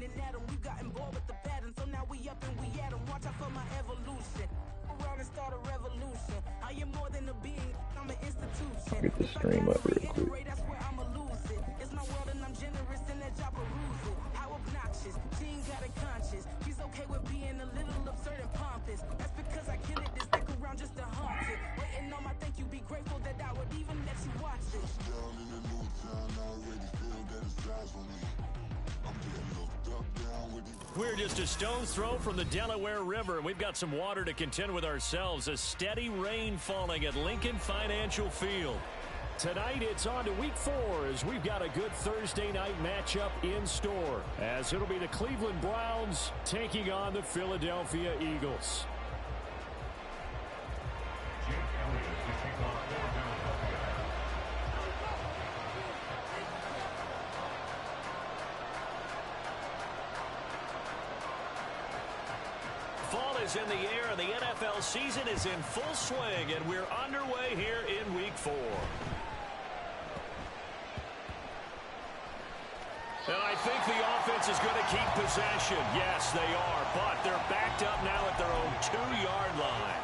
and at 'em. We've gotten bored with the pattern, so now we up and we at 'em. Watch out for my evolution. Around and start a revolution. I am more than a being, I'm an institution. Get the stream up real quick. That's where I'ma lose it. It's my world and I'm generous and that job perusal. How obnoxious, she ain't got a conscience. She's okay with being a little absurd and pompous. That's because I kill it, to stick around just to haunt it. Waiting on my thank you, be grateful that I would even let you watch it. Down in the new town, I already feel that it's eyes on me. I'm getting looked up, down with it. We're just a stone's throw from the Delaware River, and we've got some water to contend with ourselves. A steady rain falling at Lincoln Financial Field. Tonight, it's on to Week 4 as we've got a good Thursday night matchup in store, as it'll be the Cleveland Browns taking on the Philadelphia Eagles. Fall is in the air, and the NFL season is in full swing, and we're underway here in Week 4. And I think the offense is going to keep possession. Yes, they are, but they're backed up now at their own 2-yard line.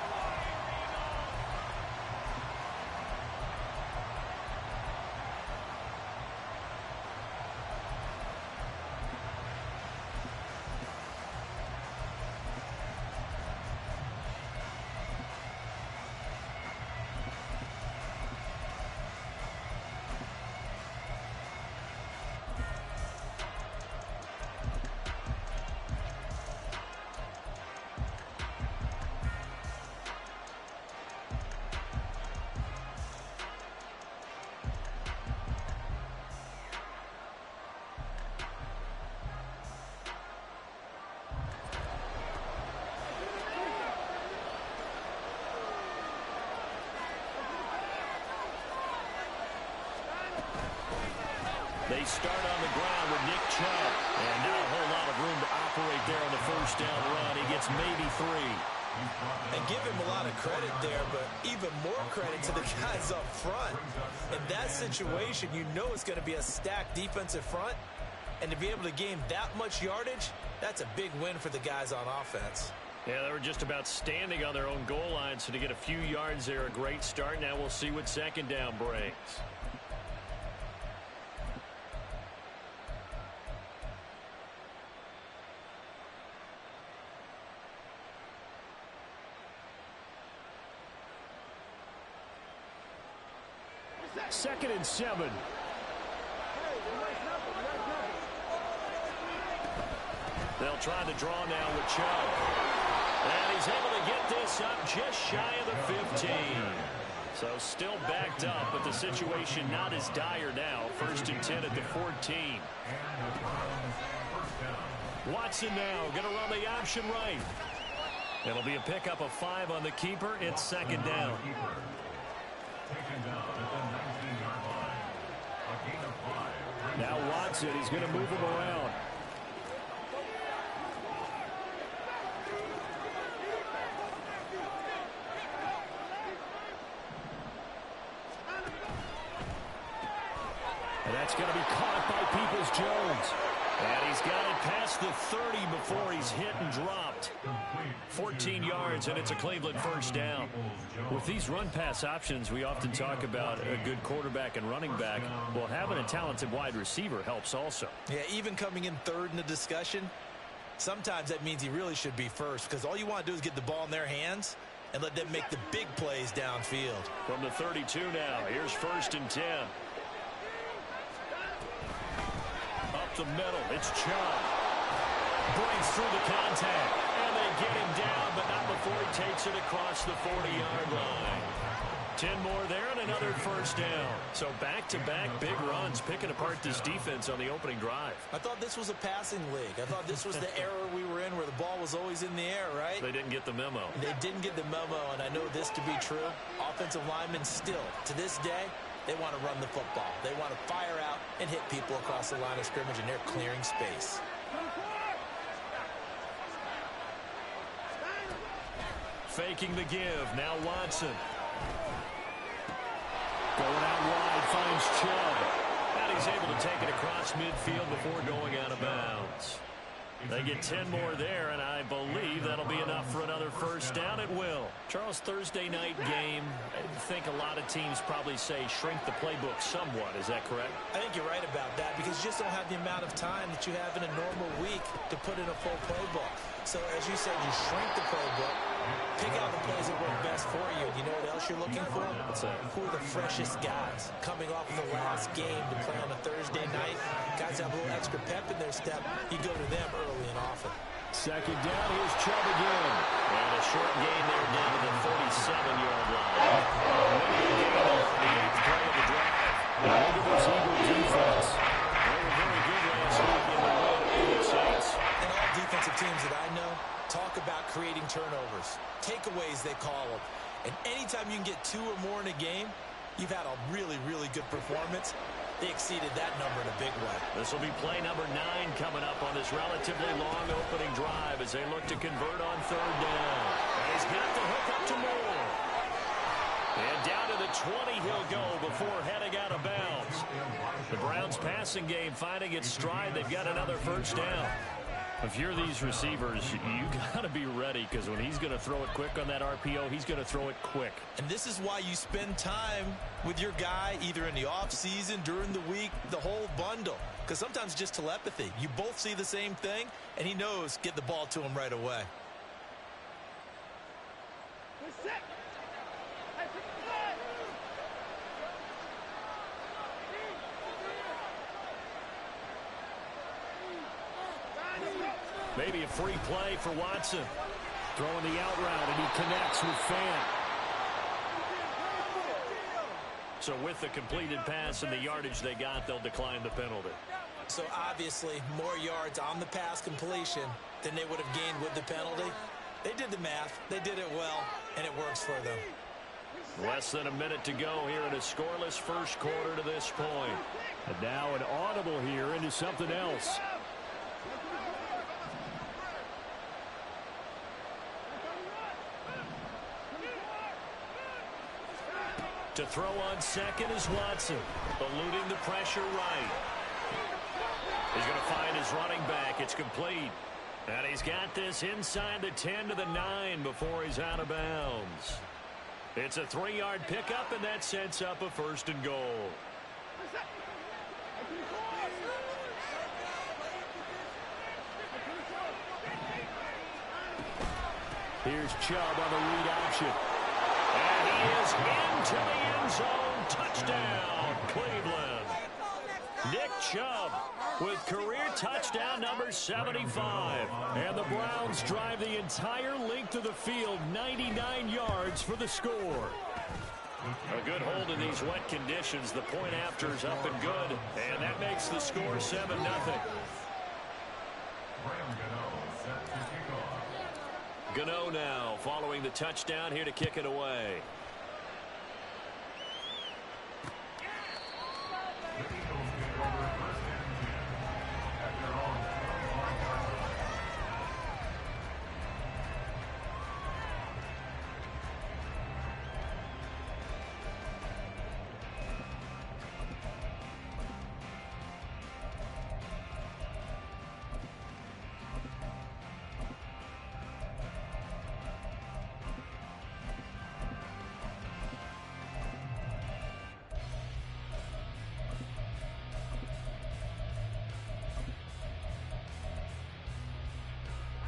They start on the ground with Nick Chubb. And not a whole lot of room to operate there on the first down run. He gets maybe 3. And give him a lot of credit there, but even more credit to the guys up front. In that situation, you know it's going to be a stacked defensive front. And to be able to gain that much yardage, that's a big win for the guys on offense. Yeah, they were just about standing on their own goal line, so to get a few yards there, a great start. Now we'll see what second down brings. Second and 7. They'll try the draw now with Chubb. And he's able to get this up just shy of the 15. So still backed up, but the situation not as dire now. First and 10 at the 14. Watson now going to run the option right. It'll be a pickup of 5 on the keeper. It's second down. Now Watson, he's going to move him around. And that's going to be caught by Peoples-Jones. And he's got it past the 30 before he's hit and dropped. 14 yards, and it's a Cleveland first down. With these run-pass options, we often talk about a good quarterback and running back. Well, having a talented wide receiver helps also. Yeah, even coming in third in the discussion, sometimes that means he really should be first, because all you want to do is get the ball in their hands and let them make the big plays downfield. From the 32 now, here's first and 10. Up the middle, it's Chubb. Breaks through the contact, and they get him down, but not before he takes it across the 40-yard line. 10 more there and another first down. So back-to-back big runs, picking apart this defense on the opening drive. I thought this was a passing league. I thought this was the era we were in where the ball was always in the air, right? They didn't get the memo. They didn't get the memo, and I know this to be true. Offensive linemen still, to this day, they want to run the football. They want to fire out and hit people across the line of scrimmage, and they're clearing space. Faking the give. Now Watson. Going out wide, finds Chubb. And he's able to take it across midfield before going out of bounds. They get 10 more there, and I believe that'll be enough for another first down. It will. Charles, Thursday night game, I think a lot of teams probably say shrink the playbook somewhat. Is that correct? I think you're right about that because you just don't have the amount of time that you have in a normal week to put in a full playbook. So, as you said, you shrink the playbook, pick out the plays that work best for you. You know what else you're looking for? What's that? Who are the freshest guys coming off of the last game to play on a Thursday night? Guys have a little extra pep in their step. You go to them early and often. Second down, here's Chubb again. And a short gain there down to the 37-yard line. The 8th play of the drive. Look at this Eagle defense. They were very good last week in the win over the Saints. And all defensive teams that I know talk about creating turnovers. Takeaways, they call them. And anytime you can get 2 or more in a game, you've had a really, really good performance. They exceeded that number in a big way. This will be play number 9 coming up on this relatively long opening drive as they look to convert on third down. And he's got the hook up to Moore. And down to the 20 he'll go before heading out of bounds. The Browns passing game finding its stride. They've got another first down. If you're these receivers, you got to be ready because when he's going to throw it quick on that RPO, he's going to throw it quick. And this is why you spend time with your guy either in the offseason, during the week, the whole bundle. Because sometimes just telepathy. You both see the same thing, and he knows get the ball to him right away. Maybe a free play for Watson. Throwing the out route, and he connects with Fant. So with the completed pass and the yardage they got, they'll decline the penalty. So obviously, more yards on the pass completion than they would have gained with the penalty. They did the math. They did it well, and it works for them. Less than a minute to go here in a scoreless first quarter to this point. And now an audible here into something else. To throw on second is Watson, eluding the pressure right. He's going to find his running back. It's complete. And he's got this inside the 10 to the 9 before he's out of bounds. It's a 3-yard pickup, and that sets up a first and goal. Here's Chubb on the read option. And he is into the end zone. Touchdown, Cleveland. Nick Chubb with career touchdown number 75. And the Browns drive the entire length of the field, 99 yards for the score. A good hold in these wet conditions. The point after is up and good. And that makes the score 7-0. Gano now following the touchdown here to kick it away.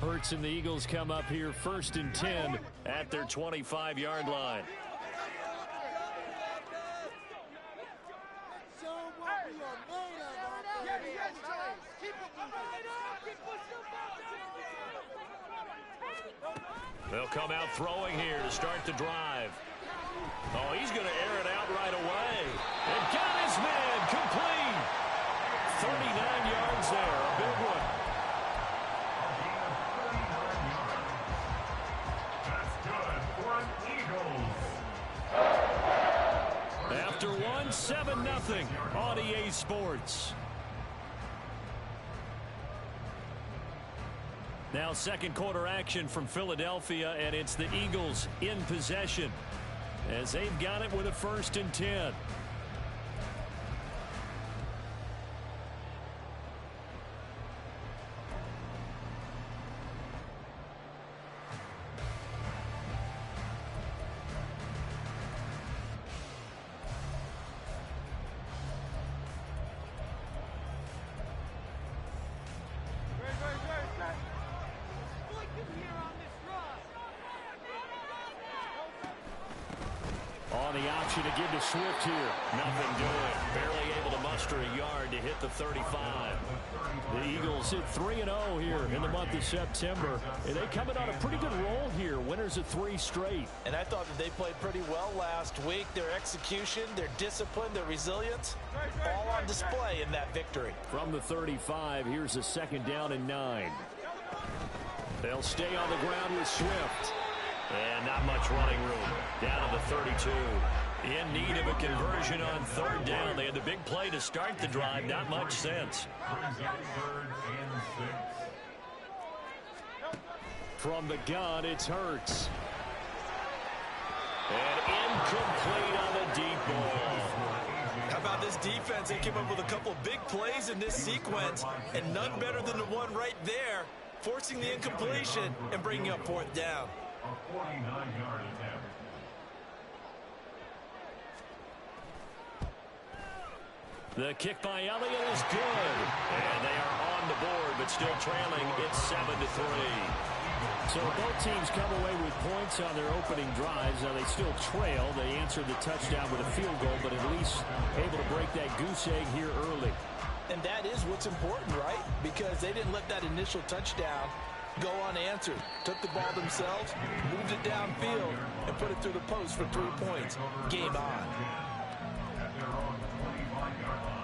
Hurts and the Eagles come up here 1st and 10 at their 25-yard line. They'll come out throwing here to start the drive. Oh, he's going to air it out right away. And got his man complete. 39 yards there, a big one. After one, 7-0 on EA Sports. Now second quarter action from Philadelphia, and it's the Eagles in possession as they've got it with a 1st and 10. option to give to Swift here. Nothing doing. Barely able to muster a yard to hit the 35. The Eagles hit 3-0 here in the month of September. And they come in on a pretty good roll here. Winners of 3 straight. And I thought that they played pretty well last week. Their execution, their discipline, their resilience, all on display in that victory. From the 35, here's a 2nd down and 9. They'll stay on the ground with Swift. And not much running room. Down to the 32. In need of a conversion on 3rd down. They had the big play to start the drive. Not much sense. From the gun, it's Hurts. And incomplete on the deep ball. How about this defense? They came up with a couple of big plays in this sequence, and none better than the one right there, forcing the incompletion and bringing up 4th down. A 49-yard attempt. The kick by Elliott is good. And they are on the board, but still trailing. It's 7-3. So both teams come away with points on their opening drives. Now they still trail. They answered the touchdown with a field goal, but at least able to break that goose egg here early. And that is what's important, right? Because they didn't let that initial touchdown go unanswered. Took the ball themselves, moved it downfield, and put it through the post for 3 points. Game on. At their own 25-yard line.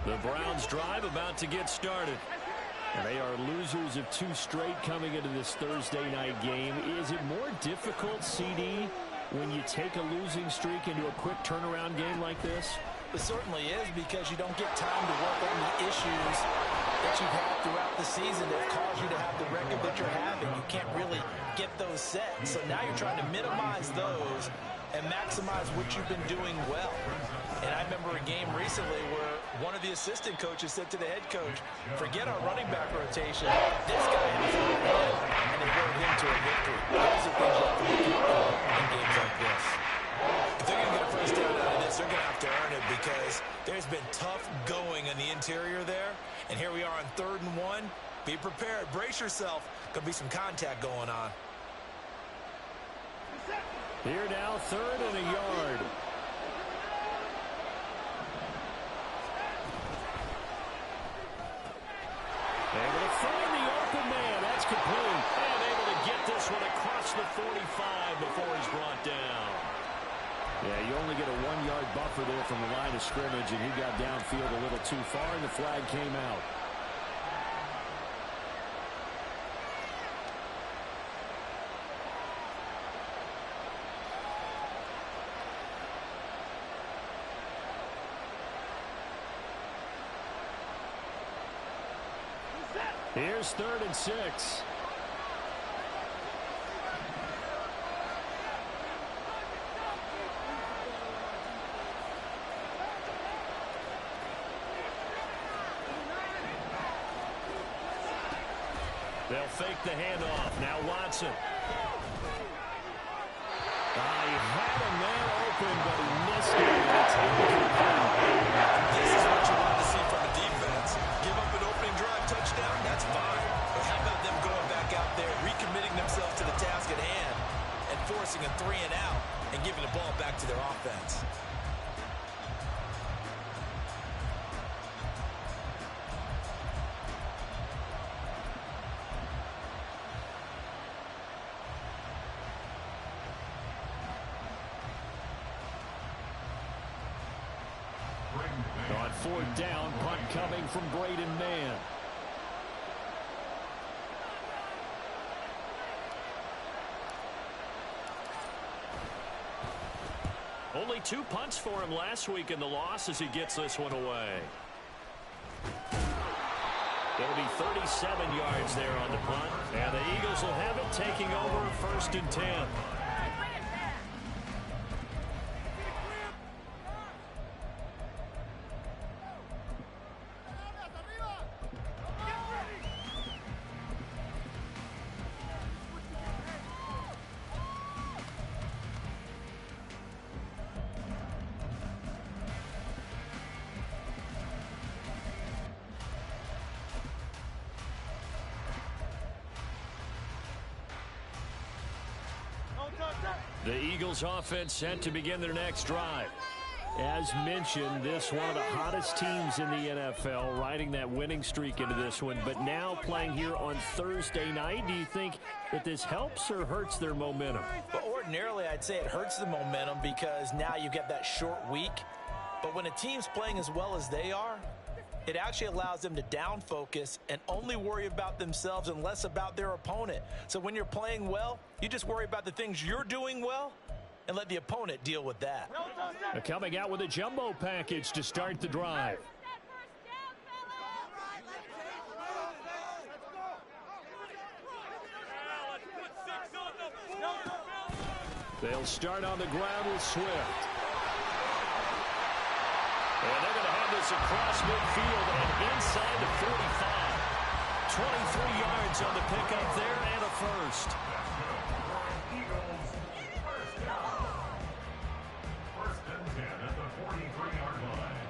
The Browns drive about to get started. And they are losers of 2 straight coming into this Thursday night game. Is it more difficult, CD, when you take a losing streak into a quick turnaround game like this? It certainly is, because you don't get time to work on the issues that you've had throughout the season that caused you to have the record that you're having. You can't really get those set. So now you're trying to minimize those and maximize what you've been doing well. And I remember a game recently where one of the assistant coaches said to the head coach, forget our running back rotation. This guy has to run, and it brought him to a victory. Those are things you have to look for in games like this. If they're going to get a first down out of this, they're going to have to earn it, because there's been tough going in the interior there. And here we are on 3rd and 1. Be prepared. Brace yourself. Going to be some contact going on. Here now, 3rd and a yard. Able to find the open man. That's complete. And able to get this one across the 45 before he's brought down. Yeah, you only get a 1-yard buffer there from the line of scrimmage, and he got downfield a little too far, and the flag came out. Here's 3rd and 6. They'll fake the handoff. Now Watson. He had a man open, but he missed it. It's incomplete. This is what you want to see from a defense. Give up an opening drive touchdown, that's fine. But how about them going back out there, recommitting themselves to the task at hand, and forcing a 3 and out, and giving the ball back to their offense? On 4th down, punt coming from Braden Mann. Only 2 punts for him last week in the loss as he gets this one away. It'll be 37 yards there on the punt. And the Eagles will have it, taking over 1st and 10. The Eagles offense set to begin their next drive. As mentioned, this one of the hottest teams in the NFL, riding that winning streak into this one, but now playing here on Thursday night. Do you think that this helps or hurts their momentum? But ordinarily, I'd say it hurts the momentum because now you get that short week. But when a team's playing as well as they are, it actually allows them to down focus and only worry about themselves and less about their opponent. So when you're playing well, you just worry about the things you're doing well and let the opponent deal with that. Coming out with a jumbo package to start the drive. They'll start on the ground with Swift. And they're going to have this across midfield and inside the 45. 23 yards on the pickup there and a first. Eagles, first down. First and 10 at the 43-yard line.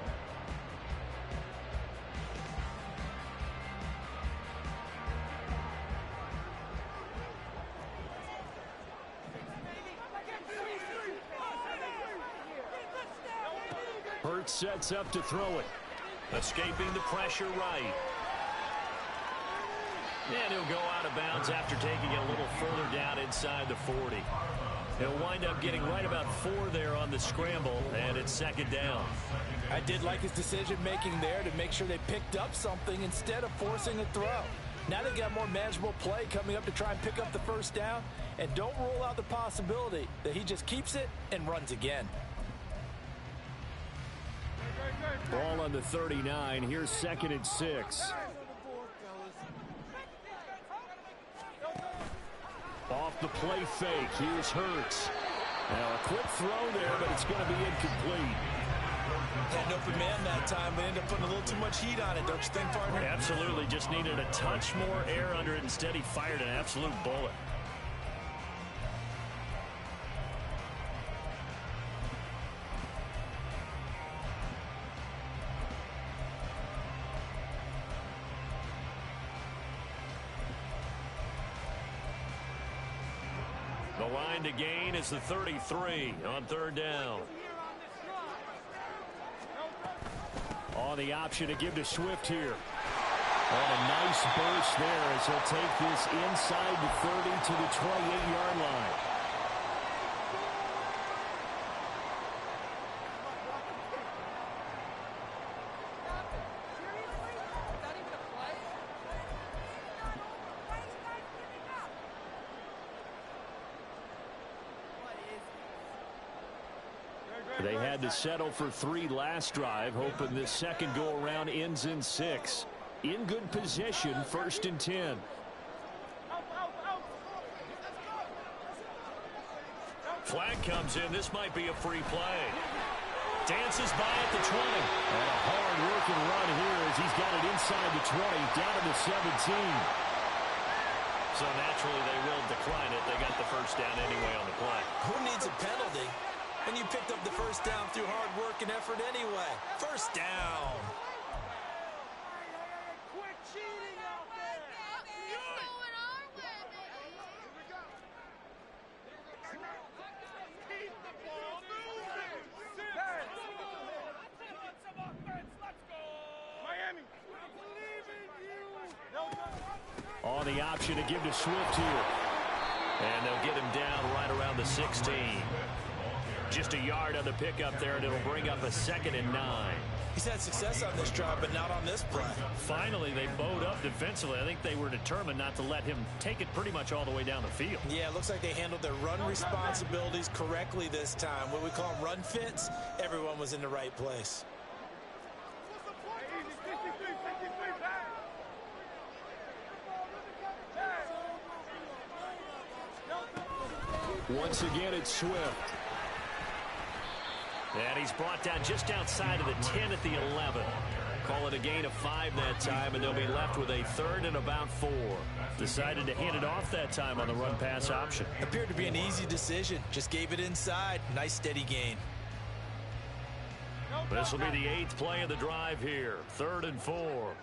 Hurts sets up to throw it. Escaping the pressure right. And he'll go out of bounds after taking it a little further down inside the 40. He'll wind up getting right about 4 there on the scramble, and it's second down. I did like his decision-making there to make sure they picked up something instead of forcing a throw. Now they've got more manageable play coming up to try and pick up the first down, and don't rule out the possibility that he just keeps it and runs again. Ball on the 39. Here's second and 6. Off the play fake. Here's Hurts. Now a quick throw there, but it's going to be incomplete. Had an open man that time, but ended up putting a little too much heat on it, don't you think, partner? Absolutely. Just needed a touch more air under it. Instead, he fired an absolute bullet. The line to gain is the 33 on third down. On the option to give to Swift here. And a nice burst there as he'll take this inside the 30 to the 28-yard line. They had to settle for 3 last drive, hoping this second go-around ends in 6. In good position, first and 10. Flag comes in. This might be a free play. Dances by at the 20. And a hard-working run here as he's got it inside the 20, down to the 17. So naturally they will decline it. They got the first down anyway on the play. Who needs a penalty? And you picked up the first down through hard work and effort anyway. First down. Quit cheating out there. Keep the ball moving. Some offense. Let's go. Miami. I believe in you. On the option to give to Swift here. And they'll get him down right around the 16. Just a yard on the pickup there, and it'll bring up a second and 9. He's had success on this drive, but not on this play. Finally, they bowed up defensively. I think they were determined not to let him take it pretty much all the way down the field. Yeah, it looks like they handled their run responsibilities correctly this time. What we call run fits, everyone was in the right place. Once again, it's Swift. And he's brought down just outside of the 10 at the 11. Call it a gain of 5 that time, and they'll be left with a third and about 4. Decided to hand it off that time on the run-pass option. Appeared to be an easy decision. Just gave it inside. Nice steady gain. This will be the 8th play of the drive here. 3rd and 4.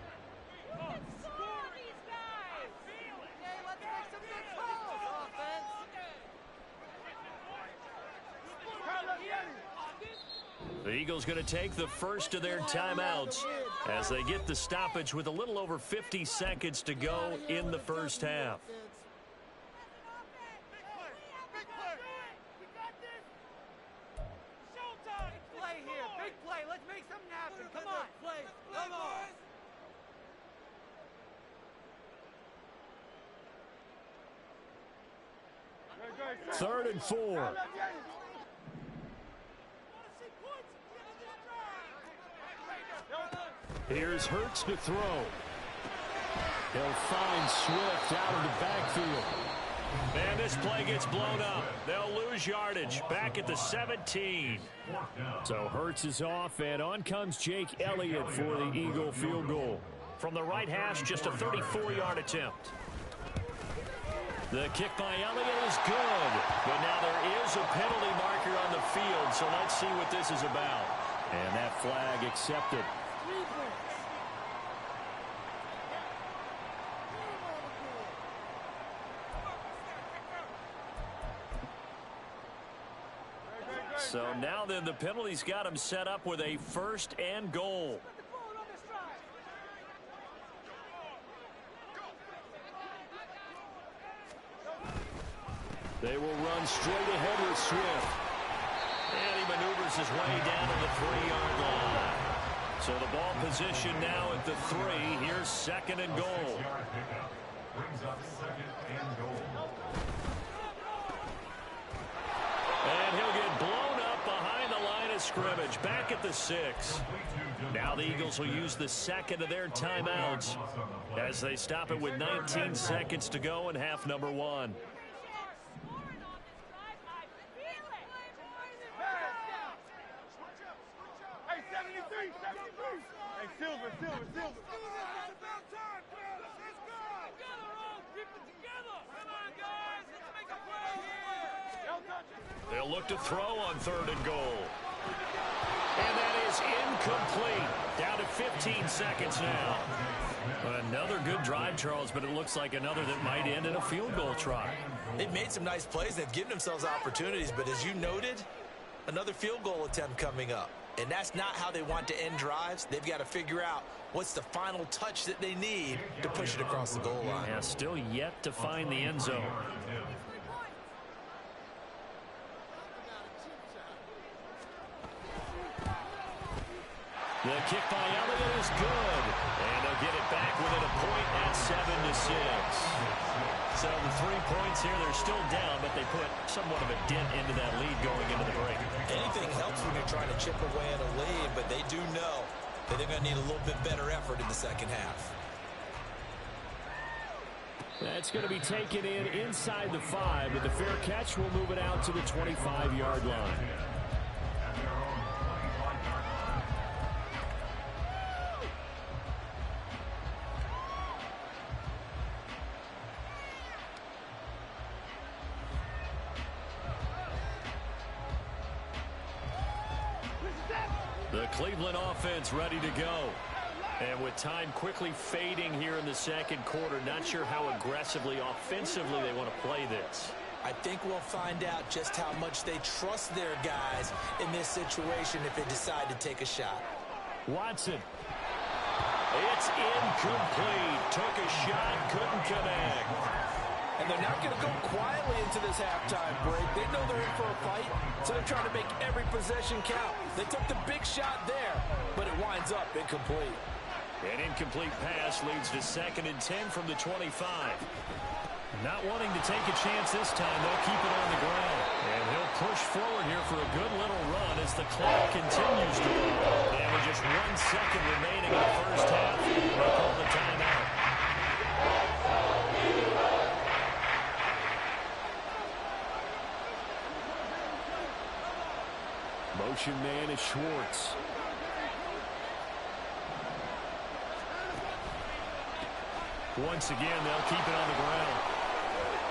Eagles going to take the first of their timeouts as they get the stoppage with a little over 50 seconds to go in the first half. Third and 4. Here's Hurts to throw. He'll find Swift out of the backfield. And this play gets blown up. They'll lose yardage back at the 17. So Hurts is off, and on comes Jake Elliott for the Eagle field goal. From the right hash, just a 34-yard attempt. The kick by Elliott is good. But now there is a penalty marker on the field, so let's see what this is about. And that flag accepted. So now then the penalty's got him set up with a first and goal. They will run straight ahead with Swift. And he maneuvers his way down to the 3-yard line. So the ball position now at the 3. Here's second and goal. Brings up second and goal. And he'll get blown up behind the line of scrimmage, back at the 6. Now the Eagles will use the second of their timeouts as they stop it with 19 seconds to go in half number 1. They'll look to throw on third and goal. And that is incomplete. Down to 15 seconds now. Another good drive, Charles, but it looks like another that might end in a field goal try. They've made some nice plays. They've given themselves opportunities, but as you noted, another field goal attempt coming up. And that's not how they want to end drives. They've got to figure out what's the final touch that they need to push it across the goal line. Yeah, still yet to find the end zone. The kick by Elliott is good. And they'll get it back within a point at 7-6. So the 3 points here, they're still down, but they put somewhat of a dent into that lead going into the break. Anything helps when you're trying to chip away at a lead, but they do know that they're going to need a little bit better effort in the second half. That's going to be taken in inside the 5, but the fair catch will move it out to the 25-yard line. The Cleveland offense ready to go. And with time quickly fading here in the second quarter, not sure how aggressively, offensively they want to play this. I think we'll find out just how much they trust their guys in this situation if they decide to take a shot. Watson. It's incomplete. Took a shot, couldn't connect. And they're not going to go quietly into this halftime break. They know they're in for a fight, so they're trying to make every possession count. They took the big shot there, but it winds up incomplete. An incomplete pass leads to 2nd and 10 from the 25. Not wanting to take a chance this time, they'll keep it on the ground. And he'll push forward here for a good little run as the clock continues to run. And with just 1 second remaining in the first half, they'll call the timeout. Motion man is Schwartz. Once again, they'll keep it on the ground.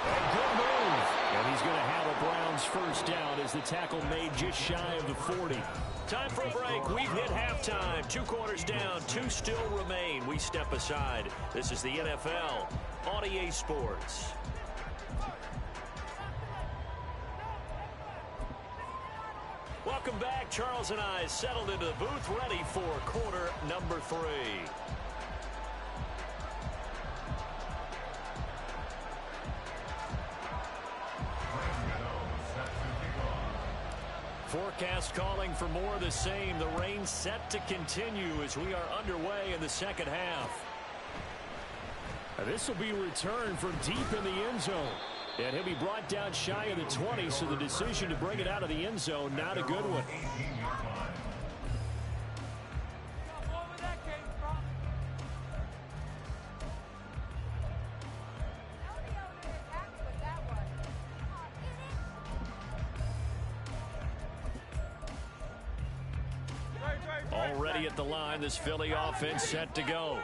And good move. And he's going to have a Browns first down as the tackle made just shy of the 40. Time for a break. We've hit halftime. 2 quarters down. 2 still remain. We step aside. This is the NFL on EA Sports. Welcome Welcome back. Charles and I settled into the booth, ready for quarter number 3. Forecast calling for more of the same. The rain set to continue as we are underway in the second half. This will be a return from deep in the end zone. And he'll be brought down shy of the 20, so the decision to bring it out of the end zone, not a good one. Already at the line, this Philly offense set to go.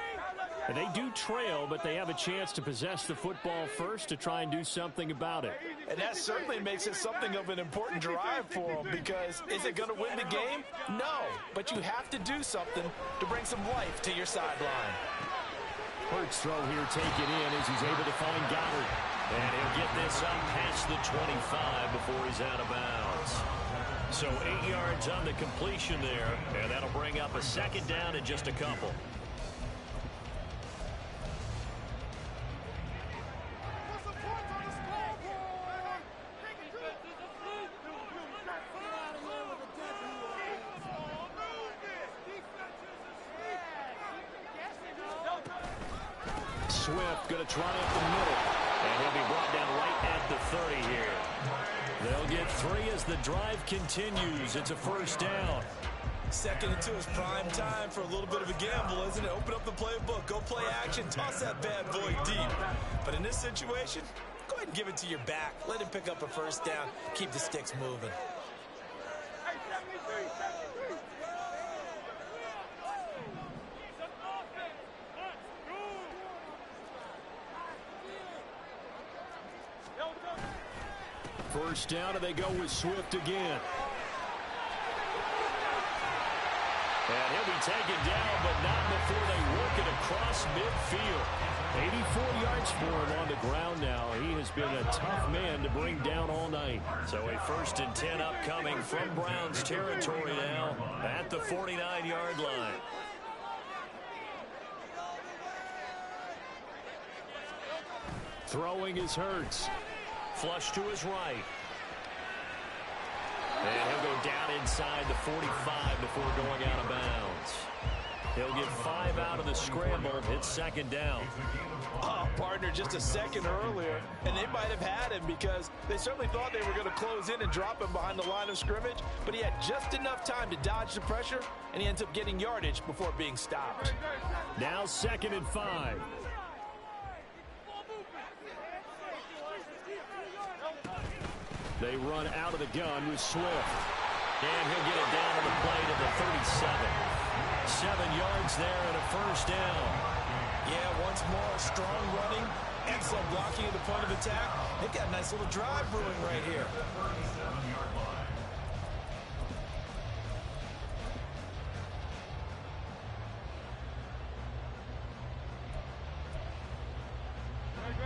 And they do trail, but they have a chance to possess the football first to try and do something about it. And that certainly makes it something of an important drive for them, because is it going to win the game? No, but you have to do something to bring some life to your sideline. Hurts throw here taken in as he's able to find Goddard. And he'll get this up past the 25 before he's out of bounds. So 8 yards on the completion there, and that'll bring up a second down in just a couple. Swift going to try up the middle, and he'll be brought down right at the 30 here. They'll get 3 as the drive continues. It's a first down. 2nd and 2 is prime time for a little bit of a gamble, isn't it? Open up the playbook, go play action, toss that bad boy deep. But in this situation, go ahead and give it to your back. Let him pick up a first down. Keep the sticks moving. First down, and they go with Swift again. And he'll be taken down, but not before they work it across midfield. 84 yards for him on the ground now. He has been a tough man to bring down all night. So a 1st and 10 upcoming from Browns territory now at the 49-yard line. Throwing is Hurts. Flush to his right. And he'll go down inside the 45 before going out of bounds. He'll get 5 out of the scramble. It's second down. Oh, partner, just a second earlier, and they might have had him because they certainly thought they were going to close in and drop him behind the line of scrimmage, but he had just enough time to dodge the pressure, and he ends up getting yardage before being stopped. Now 2nd and 5. They run out of the gun with Swift. And he'll get it down to the play to the 37. 7 yards there and a first down. Yeah, once more, strong running, excellent blocking at the point of attack. They've got a nice little drive brewing right here.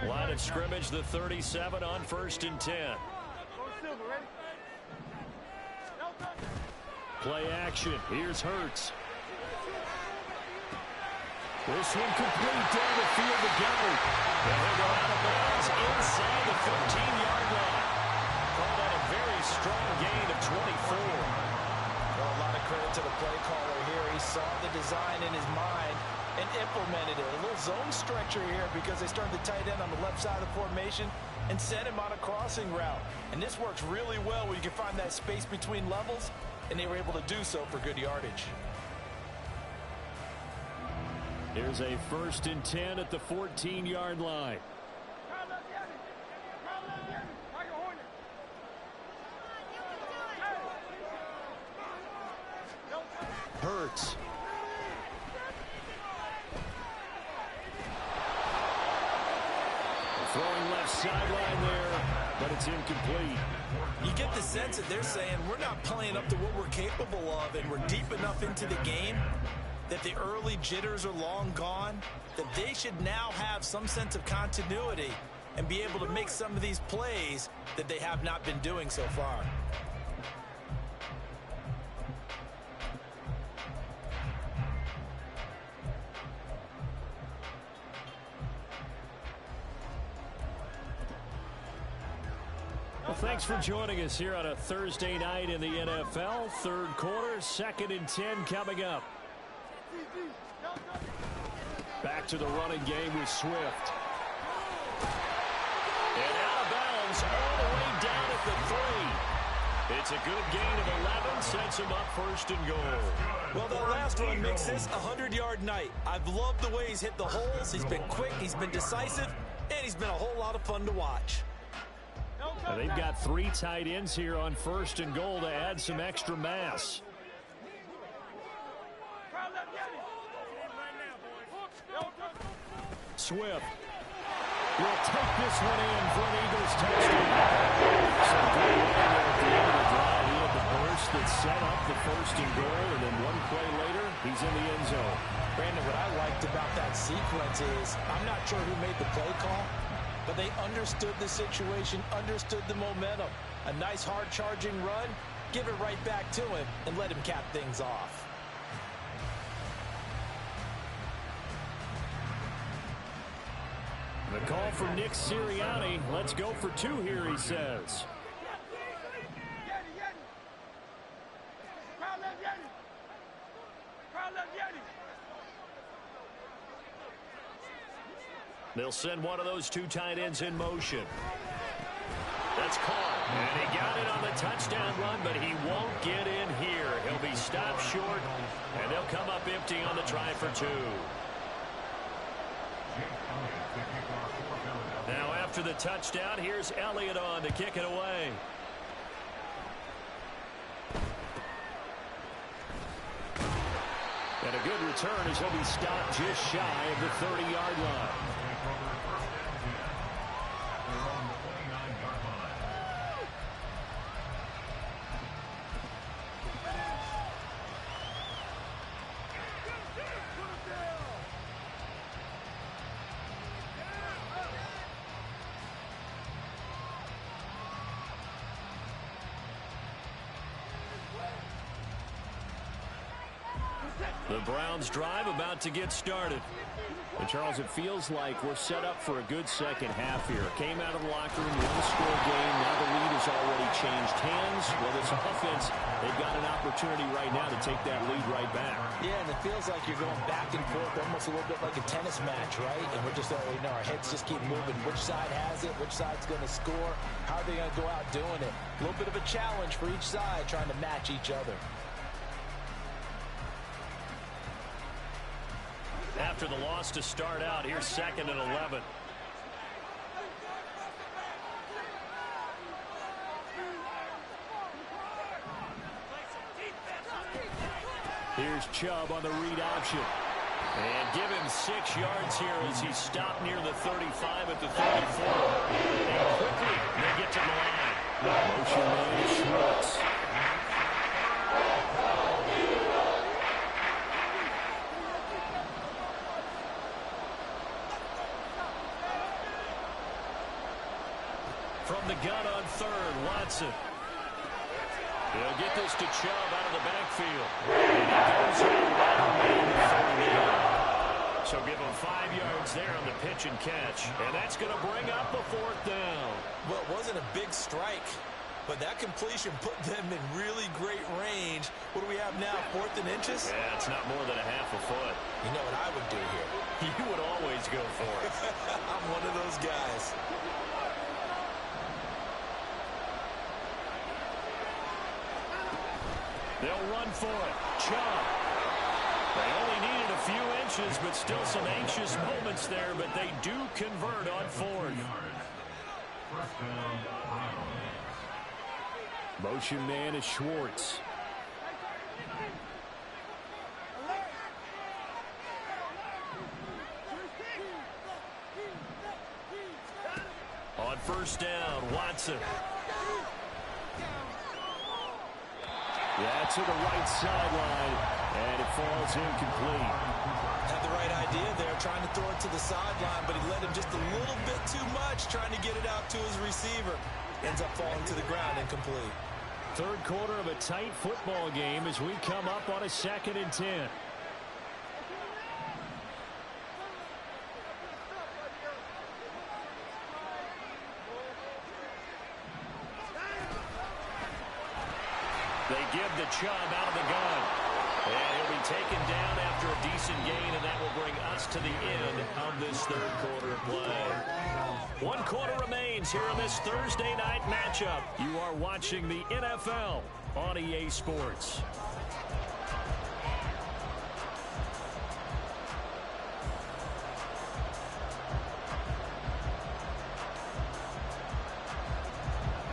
Line of scrimmage, the 37 on 1st and 10. Play action. Here's Hurts. This one complete down the field to Goddard. And he'll go out of bounds inside the 15-yard line. Call that a very strong gain of 24. Well, a lot of credit to the play caller here. He saw the design in his mind and implemented it. A little zone stretcher here because they started the tight end on the left side of the formation and sent him on a crossing route. And this works really well when you can find that space between levels, and they were able to do so for good yardage. Here's a 1st and 10 at the 14-yard line. Hurts. Throwing left sideline there, but it's incomplete. You get the sense that they're saying we're not playing up to what we're capable of, and we're deep enough into the game that the early jitters are long gone, that they should now have some sense of continuity and be able to make some of these plays that they have not been doing so far. Well, thanks for joining us here on a Thursday night in the NFL. Third quarter, 2nd and 10 coming up. Back to the running game with Swift. And out of bounds all the way down at the 3. It's a good gain of 11, sets him up 1st and goal. Well, that last run makes this a 100-yard night. I've loved the way he's hit the holes. He's been quick, he's been decisive, and he's been a whole lot of fun to watch. Now they've got 3 tight ends here on 1st and goal to add some extra mass. Swift will take this one in for an Eagles touchdown. Some good running there at the end of the drive. He had the burst that set up the 1st and goal, and then one play later, he's in the end zone. Brandon, what I liked about that sequence is I'm not sure who made the play call, but they understood the situation, understood the momentum. A nice hard-charging run, give it right back to him, and let him cap things off. The call from Nick Sirianni. Let's go for 2 here, he says. They'll send one of those 2 tight ends in motion. That's caught. And he got it on the touchdown run, but he won't get in here. He'll be stopped short, and they'll come up empty on the try for 2. Now after the touchdown, here's Elliott on to kick it away. And a good return as he'll be stopped just shy of the 30-yard line. The Browns drive about to get started. And Charles, it feels like we're set up for a good second half here. Came out of the locker room, won a score game. Now the lead has already changed hands. Well, this offense, they've got an opportunity right now to take that lead right back. Yeah, and it feels like you're going back and forth almost a little bit like a tennis match, right? And we're just, our heads just keep moving. Which side has it? Which side's going to score? How are they going to go out doing it? A little bit of a challenge for each side trying to match each other. After the loss to start out, here's 2nd and 11. Here's Chubb on the read option. And give him 6 yards here as he's stopped near the 35 at the 34. And quickly, they get to the line. Motion man Schwartz. From the gun on 3rd, Watson. He'll get this to Chubb out of the backfield. And he goes in right away to 39. So give him 5 yards there on the pitch and catch. And that's going to bring up the 4th down. Well, it wasn't a big strike, but that completion put them in really great range. What do we have now, 4th and inches? Yeah, it's not more than a half a foot. You know what I would do here? You would always go for it. I'm one of those guys. They'll run for it. Chubb. They only needed a few inches, but still some anxious moments there, but they do convert on 4th. Motion man is Schwartz. On 1st down, Watson. Yeah, to the right sideline, and it falls incomplete. Had the right idea there, trying to throw it to the sideline, but he let him just a little bit too much, trying to get it out to his receiver. Ends up falling to the ground, incomplete. Third quarter of a tight football game as we come up on a 2nd and 10. give to Chubb out of the gun. And he'll be taken down after a decent gain, and that will bring us to the end of this third quarter of play. 1 quarter remains here in this Thursday night matchup. You are watching the NFL on EA Sports.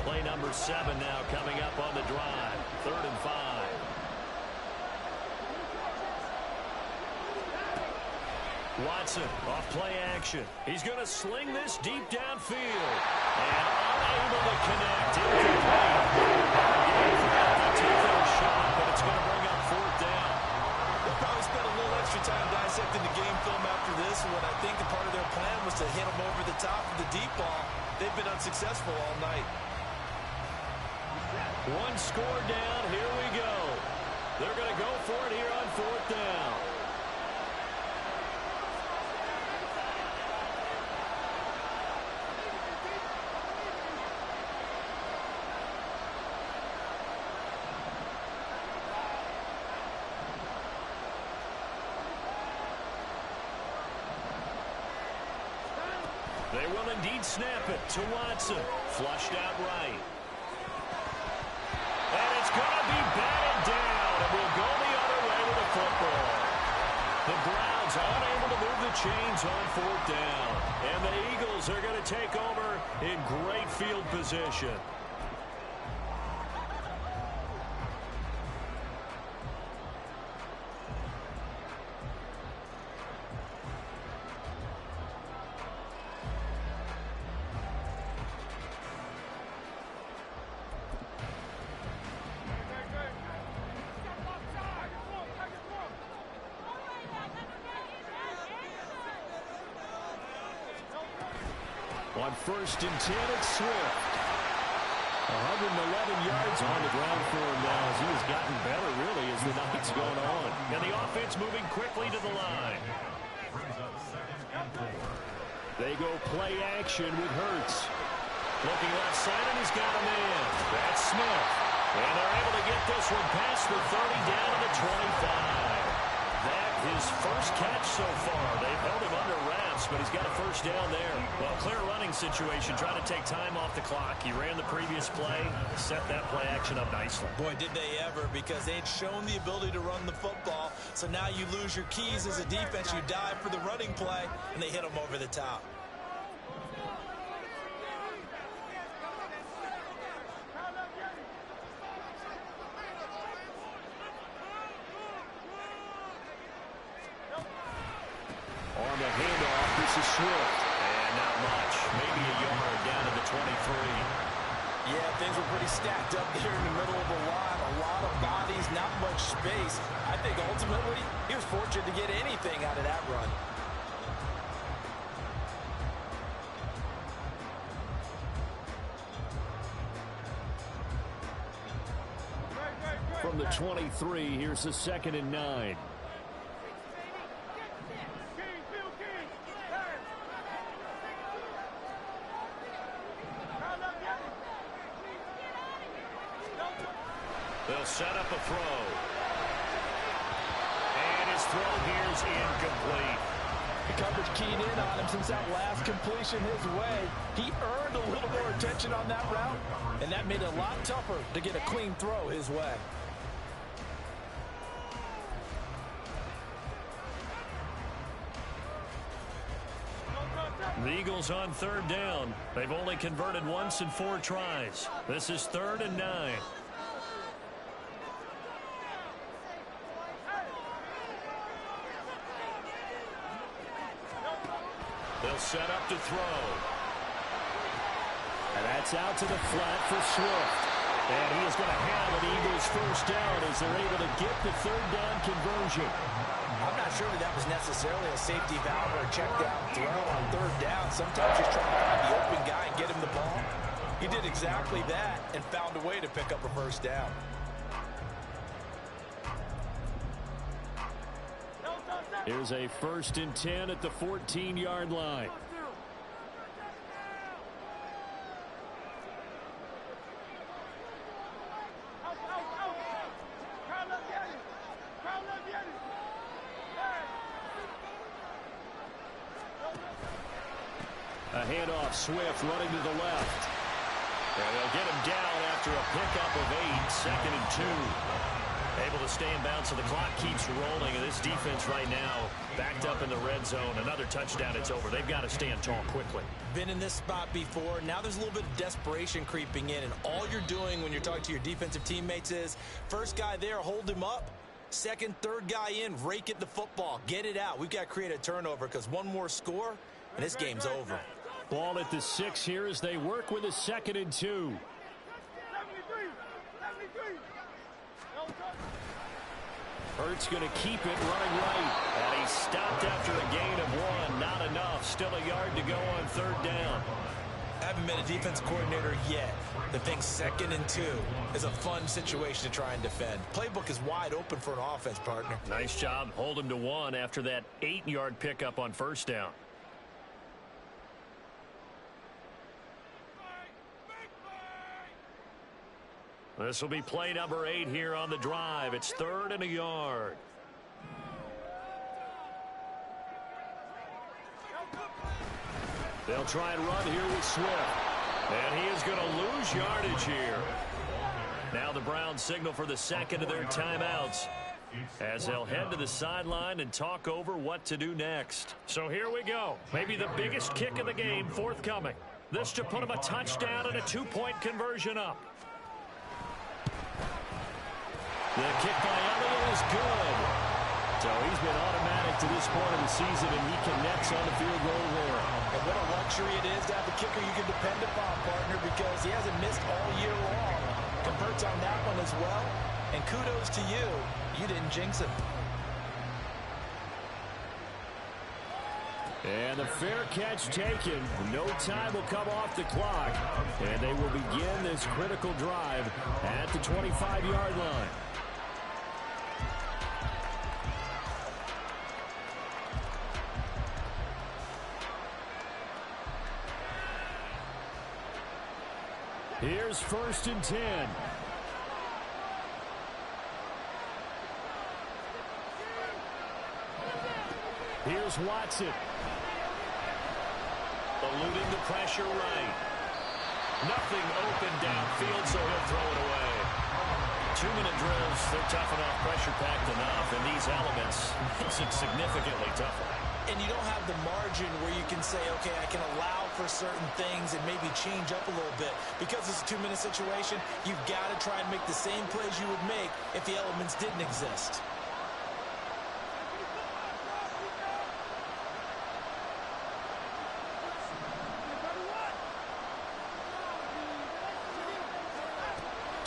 Play number 7 now coming up on the drive. 3rd and 5. Watson off play action. He's going to sling this deep downfield. And unable to connect. Incomplete. They'll take their shot, but it's going to bring up 4th down. They'll probably spend a little extra time dissecting the game film after this when I think the part of their plan was to hit them over the top of the deep ball. They've been unsuccessful all night. 1 score down. Here we go. They're going to go for it here on 4th down. They will indeed snap it to Watson. Flushed out right. And it's going to be batted down. And we'll go the other way with the football. The Browns unable to move the chains on 4th down. And the Eagles are going to take over in great field position. On 1st and 10, it's Swift. 111 yards on the ground for him now as he has gotten better, really, as the night's going on. And the offense moving quickly to the line. They go play action with Hurts. Looking left side, and he's got a man. That's Smith. And they're able to get this one past the 30 down to the 25. That his first catch so far. They've held him under wraps, but he's got a 1st down there. Well, clear running situation, trying to take time off the clock. He ran the previous play, set that play action up nicely. Boy, did they ever, because they'd shown the ability to run the football. So now you lose your keys as a defense. You dive for the running play, and they hit them over the top. On the handoff, this is Swift. And not much. Maybe a yard down to the 23. Yeah, things were pretty stacked up there in the middle of the line. A lot of bodies, not much space. I think ultimately he was fortunate to get anything out of that run. From the 23, here's the 2nd and 9. They'll set up a throw. And his throw here's incomplete. The coverage keyed in on him since that last completion his way. He earned a little more attention on that route, and that made it a lot tougher to get a clean throw his way. The Eagles on 3rd down. They've only converted once in 4 tries. This is 3rd and 9. They'll set up to throw. And that's out to the flat for Swift. And he is going to have an Eagles 1st down as they're able to get the 3rd down conversion. I'm not sure that was necessarily a safety valve or a check down throw on 3rd down. Sometimes just trying to find the open guy and get him the ball. He did exactly that and found a way to pick up a 1st down. Here's a 1st and 10 at the 14-yard line. A handoff, Swift running to the left. And they'll get him down after a pickup of 8, 2nd and 2. Able to stay in bounds, so the clock keeps rolling. And this defense right now backed up in the red zone. Another touchdown, it's over. They've got to stand tall quickly. Been in this spot before. Now there's a little bit of desperation creeping in. And all you're doing when you're talking to your defensive teammates is, first guy there, hold him up. Second, third guy in, rake at the football. Get it out. We've got to create a turnover because one more score, and this game's over. Ball at the 6 here as they work with a 2nd and 2. Hurts going to keep it running right. And he stopped after a gain of 1. Not enough. Still a yard to go on 3rd down. Haven't been a defense coordinator yet. The thing 2nd and 2 is a fun situation to try and defend. Playbook is wide open for an offense, partner. Nice job. Hold him to 1 after that 8-yard pickup on 1st down. This will be play number 8 here on the drive. It's 3rd and a yard. They'll try and run here with Swift. And he is going to lose yardage here. Now the Browns signal for the 2nd of their timeouts as they'll head to the sideline and talk over what to do next. So here we go. Maybe the biggest kick of the game forthcoming. This to put him a touchdown and a 2-point conversion up. The kick by Elliott is good. So he's been automatic to this point of the season, and he connects on the field goal there. And what a luxury it is to have a kicker you can depend upon, partner, because he hasn't missed all year long. Converts on that one as well. And kudos to you. You didn't jinx him. And the fair catch taken. No time will come off the clock. And they will begin this critical drive at the 25-yard line. Here's 1st and 10. Here's Watson. Eluding the pressure right. Nothing open downfield, so he'll throw it away. 2-minute drills, they're tough enough, pressure-packed enough, and these elements makes it significantly tougher. And you don't have the margin where you can say, okay, I can allow for certain things and maybe change up a little bit. Because it's a 2-minute situation, you've got to try and make the same plays you would make if the elements didn't exist.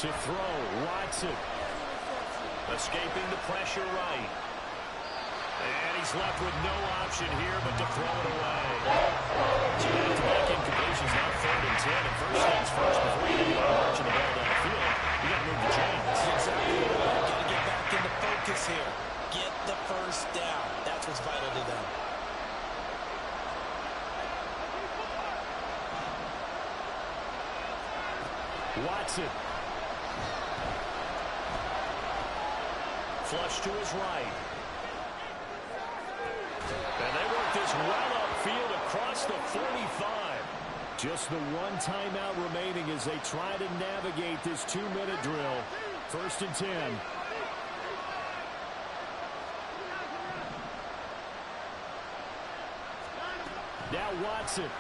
To throw, Watson. Escaping the pressure right. And he's left with no option here but to throw it away. So back-to-back incompletions, now 3rd and 10. And first things first, before you get marching the ball down the field, you got to move the chains. Exactly. Got to get back into focus here. Get the first down. That's what's vital to them. Watson. Flush to his right. And they work this well upfield across the 45. Just the 1 timeout remaining as they try to navigate this 2-minute drill. 1st and 10. Now Watson.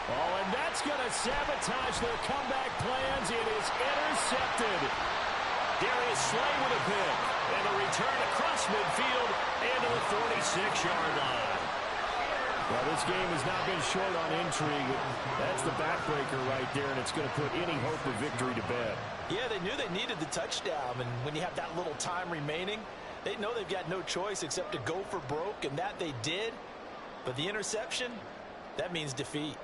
Oh, and that's going to sabotage their comeback plans. It is intercepted. Darius Slay with a pick. And a return across midfield into the 46-yard line. Well, this game has not been short on intrigue. That's the backbreaker right there, and it's going to put any hope of victory to bed. Yeah, they knew they needed the touchdown, and when you have that little time remaining, they know they've got no choice except to go for broke, and that they did. But the interception, that means defeat.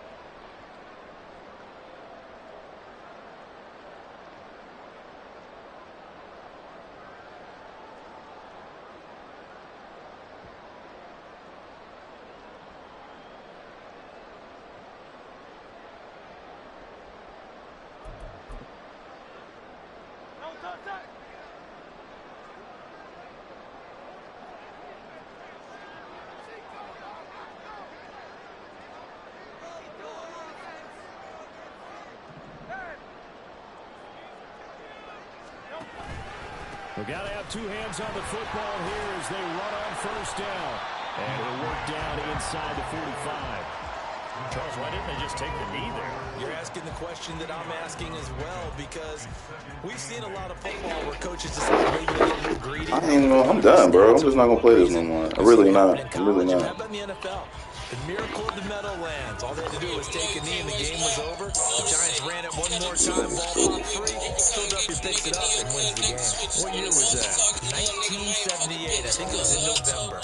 We've got to have two hands on the football here as they run on first down. And it'll work down inside the 45. Charles, why didn't they just take the knee there? You're asking the question that I'm asking as well, because we've seen a lot of football where coaches decide maybe they get a little greedy. I ain't know. I'm done, bro. I'm just not gonna play this no more. I'm really not. I'm really How not. about in the NFL? The miracle of the Meadowlands. All they had to do was take a knee and the game was over. The Giants ran it one more time, ball popped free. Philadelphia picks it up and wins the game. What year was that? 1978. I think it was in November.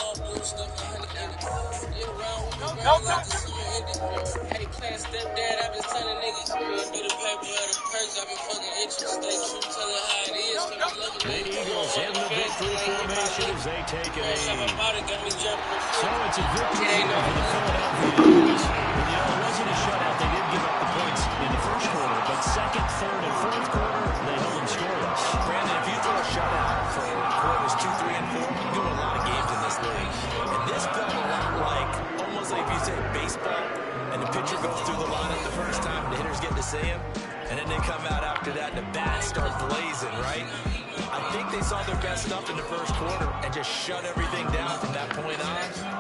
The Eagles in the victory formation as they take a knee. So it's a victory for the Philadelphia Eagles. It wasn't a shutout. They did give up the points in the first quarter, but second, third, and fourth quarter, they held them scoreless. Brandon, if you throw a shutout for quarters 2, 3, and 4, you do a lot of games in this league. And this felt a lot like, almost like if you say baseball, and the pitcher goes through the lineup the first time, and the hitters get to see him, and then they come out after that, and the bats start blazing, right? I think they saw their best stuff in the first quarter and just shut everything down from that point on.